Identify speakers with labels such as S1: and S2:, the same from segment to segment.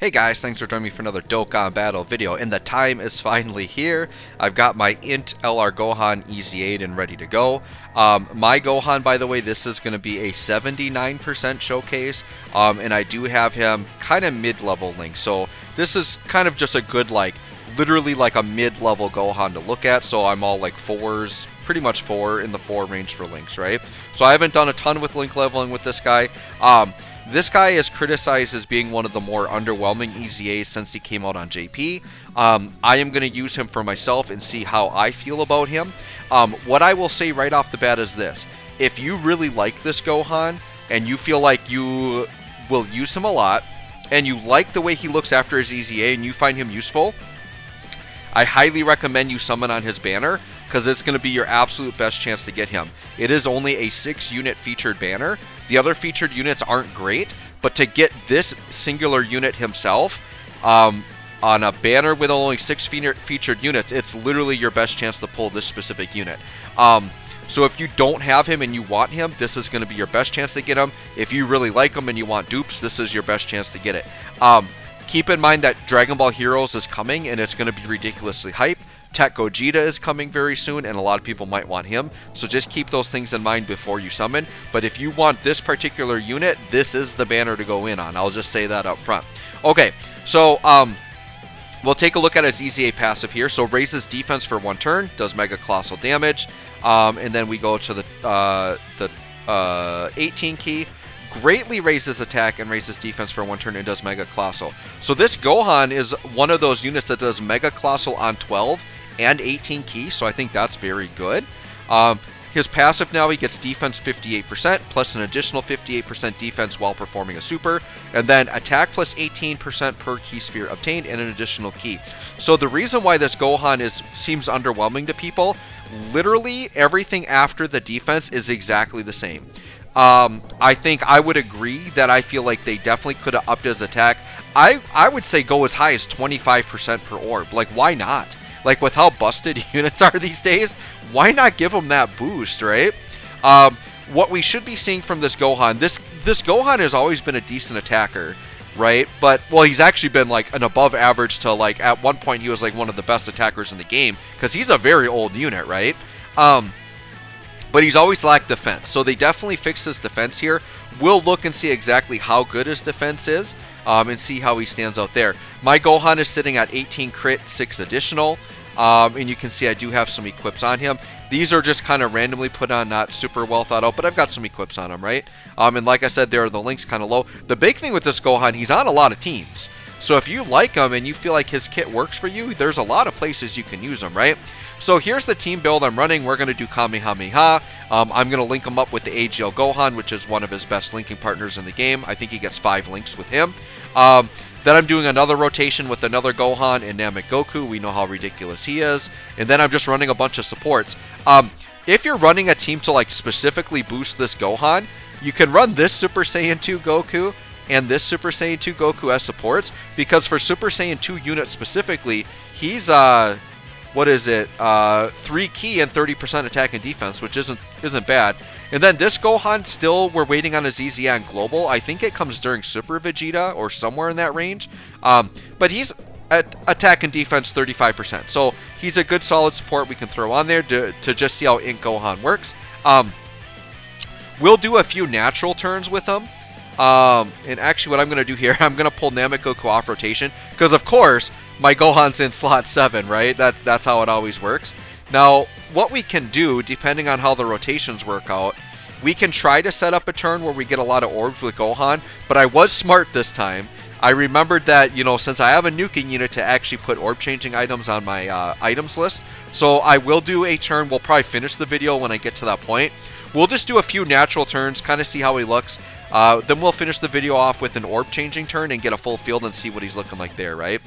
S1: Hey guys, thanks for joining me for another Dokkan battle video, and the time is finally here. I've got my Int LR Gohan Easy 8 and ready to go. My Gohan, by the way, this is going to be a 79% showcase, and I do have him kind of mid-level link, so this is kind of just a good, literally like a mid-level Gohan to look at, so I'm all like 4s, pretty much 4 in the 4 range for links, right? So I haven't done a ton with link leveling with this guy. This guy is criticized as being one of the more underwhelming EZAs since he came out on JP. I am going to use him for myself and see how I feel about him. What I will say right off the bat is this. If you really like this Gohan and you feel like you will use him a lot and you like the way he looks after his EZA and you find him useful, I highly recommend you summon on his banner because it's going to be your absolute best chance to get him. It is only a 6-unit featured banner. The other featured units aren't great, but to get this singular unit himself on a banner with only 6 featured units, it's literally your best chance to pull this specific unit. So if you don't have him and you want him, this is going to be your best chance to get him. If you really like him and you want dupes, this is your best chance to get it. Keep in mind that Dragon Ball Heroes is coming and it's going to be ridiculously hype. Tech Gogeta is coming very soon, and a lot of people might want him, so just keep those things in mind before you summon. But if you want this particular unit, this is the banner to go in on. I'll just say that up front. Okay, so we'll take a look at his EZA passive here. So raises defense for 1 turn, does mega colossal damage, and then we go to the 18 key. Greatly raises attack and raises defense for 1 turn and does mega colossal. So this Gohan is one of those units that does mega colossal on 12 and 18 key, so I think that's very good. His passive now, he gets defense 58% plus an additional 58% defense while performing a super, and then attack plus 18% per key sphere obtained and an additional key. So the reason why this Gohan seems underwhelming to people, literally everything after the defense is exactly the same. I think I would agree that I feel like they definitely could have upped his attack. I would say go as high as 25% per orb. Like, why not? Like, with how busted units are these days, why not give them that boost, right? What we should be seeing from this Gohan, this Gohan has always been a decent attacker, right? But, well, he's actually been, like, an above average to, like, at one point he was, like, one of the best attackers in the game, because he's a very old unit, right? But he's always lacked defense, so they definitely fixed his defense here. We'll look and see exactly how good his defense is, and see how he stands out there. My Gohan is sitting at 18 crit, 6 additional, and you can see I do have some equips on him. These are just kind of randomly put on, not super well thought out, but I've got some equips on him, right? And like I said, there are the links kind of low. The big thing with this Gohan, he's on a lot of teams. So if you like him and you feel like his kit works for you, there's a lot of places you can use him, right? So here's the team build I'm running. We're going to do Kamehameha. I'm going to link him up with the AGL Gohan, which is one of his best linking partners in the game. I think he gets 5 links with him. Then I'm doing another rotation with another Gohan and Namek Goku. We know how ridiculous he is. And then I'm just running a bunch of supports. If you're running a team to like specifically boost this Gohan, you can run this Super Saiyan 2 Goku and this Super Saiyan 2 Goku as supports, because for Super Saiyan 2 unit specifically, he's 3 key and 30% attack and defense, which isn't bad. And then this Gohan, still we're waiting on his EZA on global. I think it comes during Super Vegeta or somewhere in that range. But he's at attack and defense 35%. So he's a good solid support we can throw on there to just see how Int Gohan works. We'll do a few natural turns with him. And actually what I'm going to do here, I'm going to pull Namek Goku off rotation, because of course my Gohan's in slot 7, right? That's how it always works. Now what we can do, depending on how the rotations work out, we can try to set up a turn where we get a lot of orbs with Gohan, but I was smart this time. I remembered that, you know, since I have a nuking unit, to actually put orb changing items on my items list. So I will do a turn. We'll probably finish the video when I get to that point. We'll just do a few natural turns, kind of see how he looks. Then we'll finish the video off with an orb changing turn and get a full field and see what he's looking like there, right?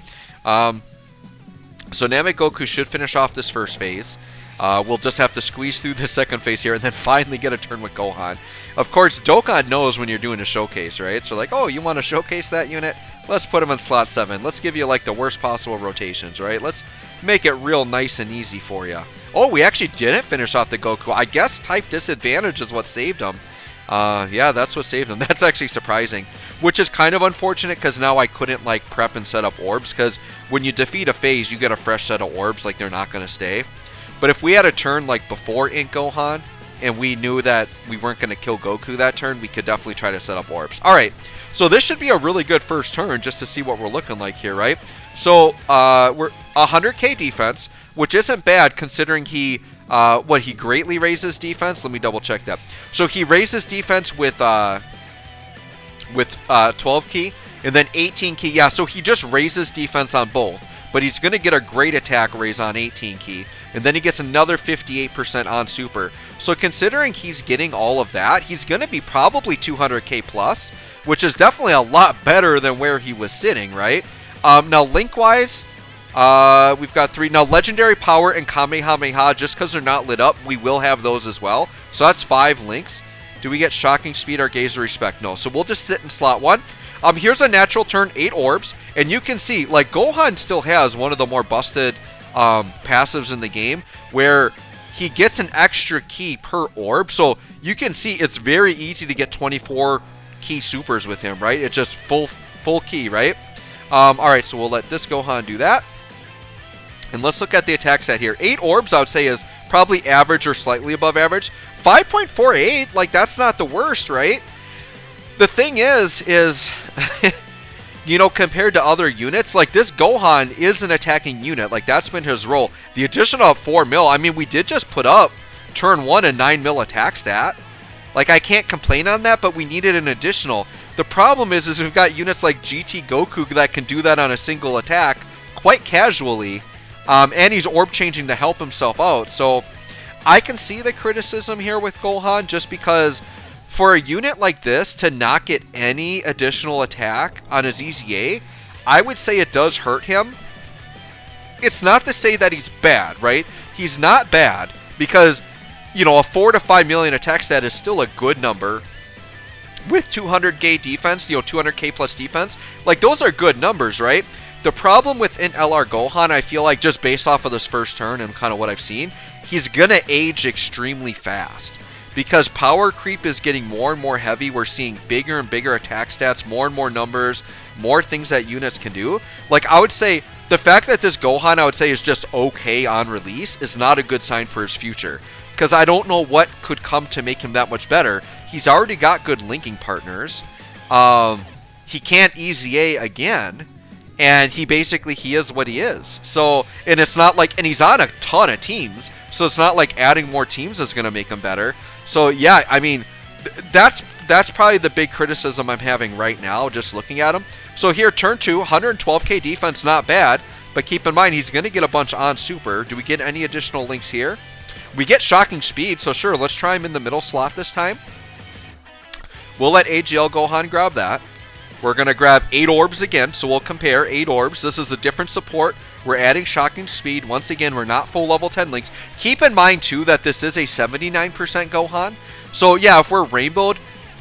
S1: So Namek Goku should finish off this first phase. We'll just have to squeeze through the second phase here and then finally get a turn with Gohan. Of course, Dokkan knows when you're doing a showcase, right? So like, oh, you want to showcase that unit? Let's put him in slot 7. Let's give you like the worst possible rotations, right? Let's make it real nice and easy for you. Oh, we actually didn't finish off the Goku. I guess type disadvantage is what saved him. Yeah, that's what saved him. That's actually surprising. which is kind of unfortunate because now I couldn't like prep and set up orbs, because when you defeat a phase, you get a fresh set of orbs, like they're not going to stay. But if we had a turn like before Ink Gohan, and we knew that we weren't going to kill Goku that turn, we could definitely try to set up orbs. Alright, so this should be a really good first turn, just to see what we're looking like here, right? So, we're 100k defense, which isn't bad considering he greatly raises defense. Let me double check that. So he raises defense with 12 key, and then 18 key. Yeah, so he just raises defense on both, but he's going to get a great attack raise on 18 key, and then he gets another 58% on super. So considering he's getting all of that, he's going to be probably 200k plus, which is definitely a lot better than where he was sitting, right? Now, link-wise, we've got 3. Now, Legendary Power and Kamehameha, just because they're not lit up, we will have those as well. So that's 5 links. Do we get Shocking Speed or Gaze of Respect? No. So we'll just sit in slot 1. Here's a natural turn, 8 orbs. And you can see, like, Gohan still has one of the more busted passives in the game, where he gets an extra key per orb. So you can see it's very easy to get 24 key supers with him, right? It's just full key, right? Alright, so we'll let this Gohan do that. And let's look at the attack set here. 8 orbs, I would say, is probably average or slightly above average. 5.48, like, that's not the worst, right? The thing is you know, compared to other units, like, this Gohan is an attacking unit. Like, that's been his role. The addition of 4 mil, I mean, we did just put up turn 1 a 9 mil attack stat. Like, I can't complain on that, but we needed an additional. The problem is we've got units like GT Goku that can do that on a single attack quite casually. And he's orb changing to help himself out. So I can see the criticism here with Gohan, just because for a unit like this to not get any additional attack on his EZA, I would say it does hurt him. It's not to say that he's bad, right? He's not bad, because, you know, a 4 to 5 million attack stat is still a good number. With 200k defense, you know, 200k plus defense, like, those are good numbers, right? The problem with LR Gohan, I feel like, just based off of this first turn and kind of what I've seen, he's gonna age extremely fast, because power creep is getting more and more heavy. We're seeing bigger and bigger attack stats, more and more numbers, more things that units can do. Like, I would say the fact that this Gohan, I would say, is just okay on release is not a good sign for his future, because I don't know what could come to make him that much better. He's already got good linking partners. He can't EZA again, and he is what he is. So, and it's not like, and he's on a ton of teams, so it's not like adding more teams is going to make him better. So yeah, I mean, that's probably the big criticism I'm having right now, just looking at him. So here, turn 2, 112k defense, not bad, but keep in mind, he's going to get a bunch on super. Do we get any additional links here? We get Shocking Speed, so sure, let's try him in the middle slot this time. We'll let AGL Gohan grab that. We're going to grab 8 orbs again, so we'll compare 8 orbs. This is a different support. We're adding Shocking Speed. Once again, we're not full level 10 links. Keep in mind, too, that this is a 79% Gohan. So, yeah, if we're rainbowed,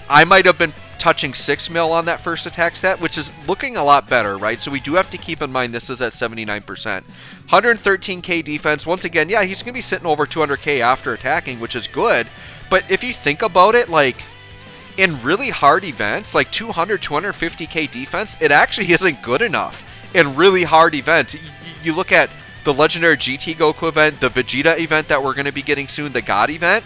S1: I might have been touching 6 mil on that first attack stat, which is looking a lot better, right? So we do have to keep in mind this is at 79%. 113k defense. Once again, yeah, he's going to be sitting over 200k after attacking, which is good. But if you think about it, like, in really hard events, like 200, 250k defense, it actually isn't good enough in really hard events. You look at the legendary GT Goku event, the Vegeta event that we're going to be getting soon, the God event.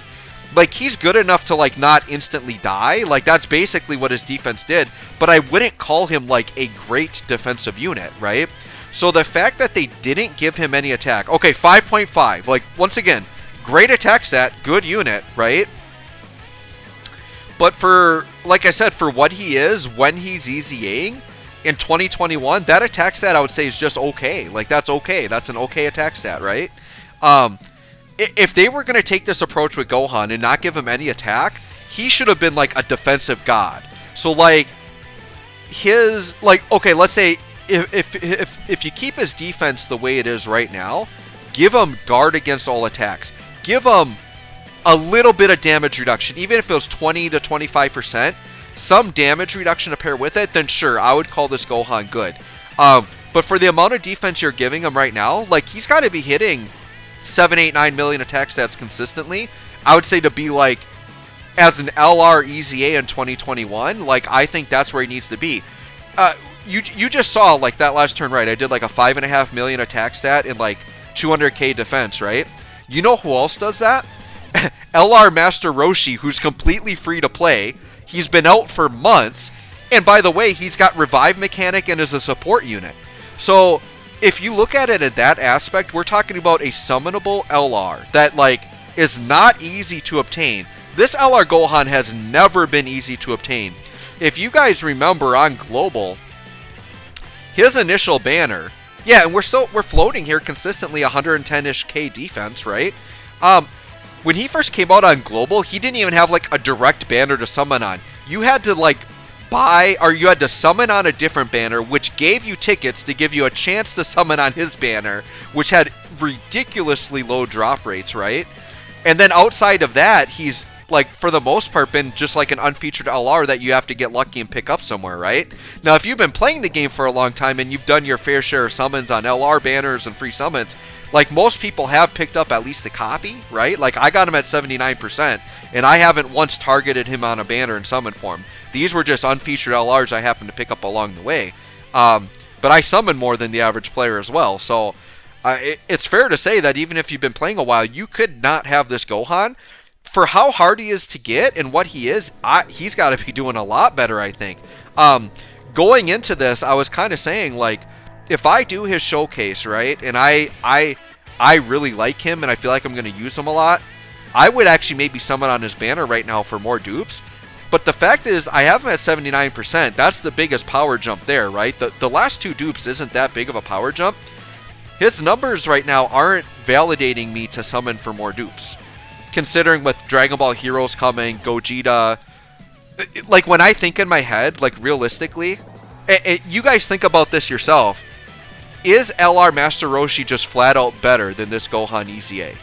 S1: Like, he's good enough to, like, not instantly die. Like, that's basically what his defense did. But I wouldn't call him, like, a great defensive unit, right? So the fact that they didn't give him any attack. Okay, 5.5. Like, once again, great attack stat, good unit, right? But for, like I said, for what he is when he's EZAing in 2021, that attack stat I would say is just okay. Like, that's okay. That's an okay attack stat, right? If they were going to take this approach with Gohan and not give him any attack, he should have been, like, a defensive god. So, like, his, like, okay, let's say if you keep his defense the way it is right now, give him guard against all attacks. Give him a little bit of damage reduction, even if it was 20 to 25%, some damage reduction to pair with it, then sure, I would call this Gohan good. But for the amount of defense you're giving him right now, like, he's got to be hitting 7, 8, 9 million attack stats consistently. I would say to be, like, as an LR EZA in 2021, like, I think that's where he needs to be. You just saw, like, that last turn, right? I did like a 5.5 million attack stat and like 200k defense, right? You know who else does that? LR Master Roshi, who's completely free to play. He's been out for months, and by the way, he's got revive mechanic and is a support unit. So if you look at it at that aspect, we're talking about a summonable LR that, like, is not easy to obtain. This LR Gohan has never been easy to obtain. If you guys remember on Global, his initial banner, yeah, and we're floating here consistently 110-ish K defense, right? When he first came out on Global, he didn't even have like a direct banner to summon on. You had to like buy, or you had to summon on a different banner, which gave you tickets to give you a chance to summon on his banner, which had ridiculously low drop rates, right? And then outside of that, he's, like, for the most part, been just like an unfeatured LR that you have to get lucky and pick up somewhere, right? Now, if you've been playing the game for a long time and you've done your fair share of summons on LR banners and free summons, like, most people have picked up at least a copy, right? Like, I got him at 79%, and I haven't once targeted him on a banner in summon form. These were just unfeatured LRs I happened to pick up along the way. But I summon more than the average player as well, so it's fair to say that even if you've been playing a while, you could not have this Gohan. For how hard he is to get and what he is, he's got to be doing a lot better, I think. Going into this, I was kind of saying, like, if I do his showcase, right, and I really like him and I feel like I'm going to use him a lot, I would actually maybe summon on his banner right now for more dupes. But the fact is, I have him at 79%. That's the biggest power jump there, right? The last two dupes isn't that big of a power jump. His numbers right now aren't validating me to summon for more dupes. Considering with Dragon Ball Heroes coming, Gogeta, like, when I think in my head, like, realistically, you guys think about this yourself. Is LR Master Roshi just flat out better than this Gohan EZA?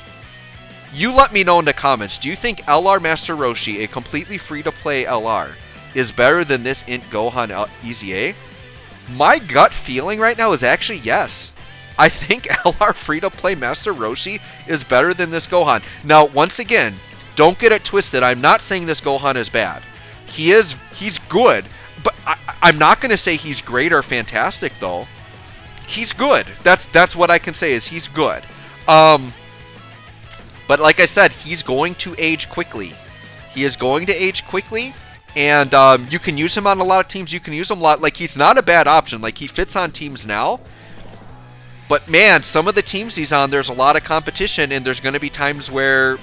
S1: You let me know in the comments. Do you think LR Master Roshi, a completely free-to-play LR, is better than this Int Gohan EZA? My gut feeling right now is actually yes. I think LR free-to-play Master Roshi is better than this Gohan. Now, once again, don't get it twisted. I'm not saying this Gohan is bad. He's good, but I'm not going to say he's great or fantastic, though. He's good. That's what I can say, is he's good. But like I said, he's going to age quickly. He is going to age quickly, and you can use him on a lot of teams. You can use him a lot. Like, he's not a bad option. Like, he fits on teams now. But man, some of the teams he's on, there's a lot of competition, and there's going to be times where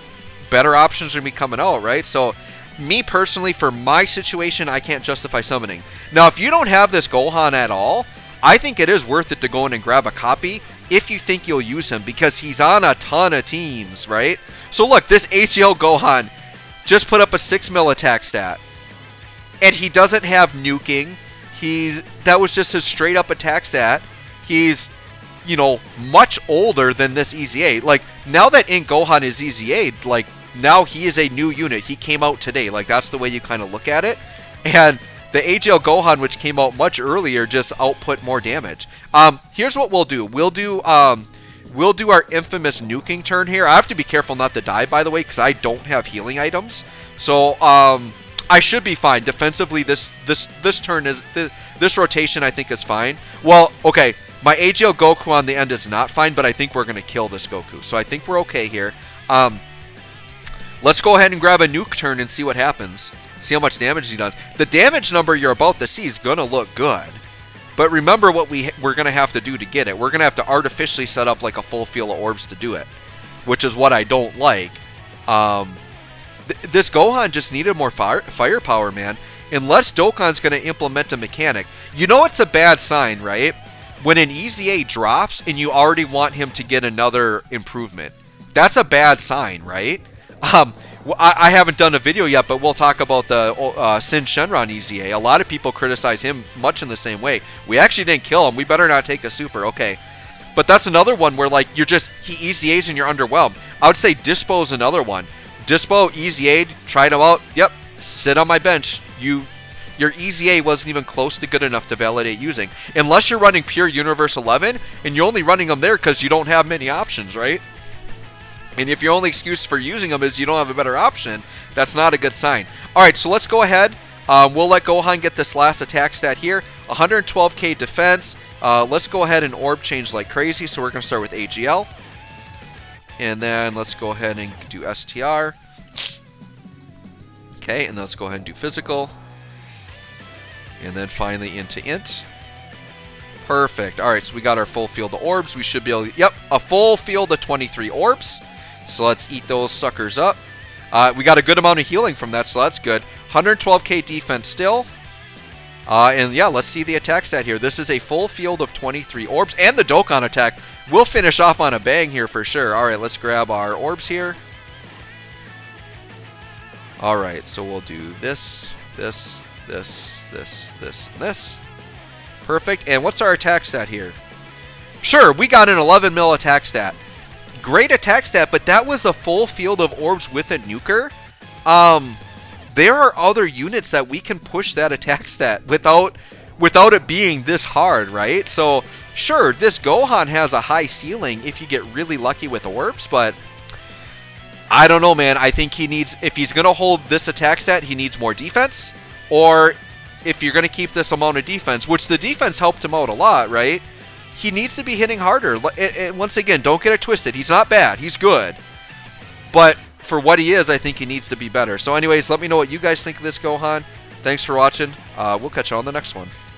S1: better options are going to be coming out, right? So, me personally, for my situation, I can't justify summoning. Now, if you don't have this Gohan at all, I think it is worth it to go in and grab a copy if you think you'll use him, because he's on a ton of teams, right? So look, this HL Gohan just put up a 6 mil attack stat, and he doesn't have nuking. That was just his straight up attack stat. He's, you know, much older than this EZA. Like, now that Int Gohan is EZA'd, like, now he is a new unit. He came out today. Like, that's the way you kind of look at it. And the HL Gohan, which came out much earlier, just output more damage. Here's what we'll do. We'll do our infamous nuking turn here. I have to be careful not to die, by the way, because I don't have healing items. So, I should be fine. Defensively, this turn is... This rotation, I think, is fine. Well, okay, my HL Goku on the end is not fine, but I think we're going to kill this Goku. So I think we're okay here. Let's go ahead and grab a nuke turn and see what happens. See how much damage he does. The damage number you're about to see is going to look good. But remember what we're going to have to do to get it. We're going to have to artificially set up like a full field of orbs to do it, which is what I don't like. This Gohan just needed more firepower, man. Unless Dokkan's going to implement a mechanic. You know it's a bad sign, right? When an EZA drops and you already want him to get another improvement. That's a bad sign, right? I haven't done a video yet, but we'll talk about the Sin Shenron EZA. A lot of people criticize him much in the same way. We actually didn't kill him. We better not take a super. Okay. But that's another one where, like, he EZAs and you're underwhelmed. I would say Dispo's another one. Dispo, EZA'd, tried him out. Yep, sit on my bench. Your EZA wasn't even close to good enough to validate using. Unless you're running pure Universe 11, and you're only running them there because you don't have many options, right? And if your only excuse for using them is you don't have a better option, that's not a good sign. All right, so let's go ahead. We'll let Gohan get this last attack stat here. 112k defense. Let's go ahead and orb change like crazy. So we're going to start with AGL. And then let's go ahead and do STR. Okay, and let's go ahead and do physical. And then finally into int. Perfect. All right, so we got our full field of orbs. We should be able to, yep, a full field of 23 orbs. So let's eat those suckers up. We got a good amount of healing from that, so that's good. 112k defense still. And yeah, let's see the attack stat here. This is a full field of 23 orbs. And the Dokkan attack will finish off on a bang here for sure. All right, let's grab our orbs here. All right, so we'll do this, this, this, this, this, and this. Perfect. And what's our attack stat here? Sure, we got an 11 mil attack stat. Great attack stat, but that was a full field of orbs with a nuker. There are other units that we can push that attack stat without it being this hard, right? So, sure, this Gohan has a high ceiling if you get really lucky with orbs, but I don't know, man. I think he needs, if he's going to hold this attack stat, he needs more defense. Or if you're going to keep this amount of defense, which the defense helped him out a lot, right? He needs to be hitting harder. And once again, don't get it twisted. He's not bad. He's good. But for what he is, I think he needs to be better. So anyways, let me know what you guys think of this Gohan. Thanks for watching. We'll catch you on the next one.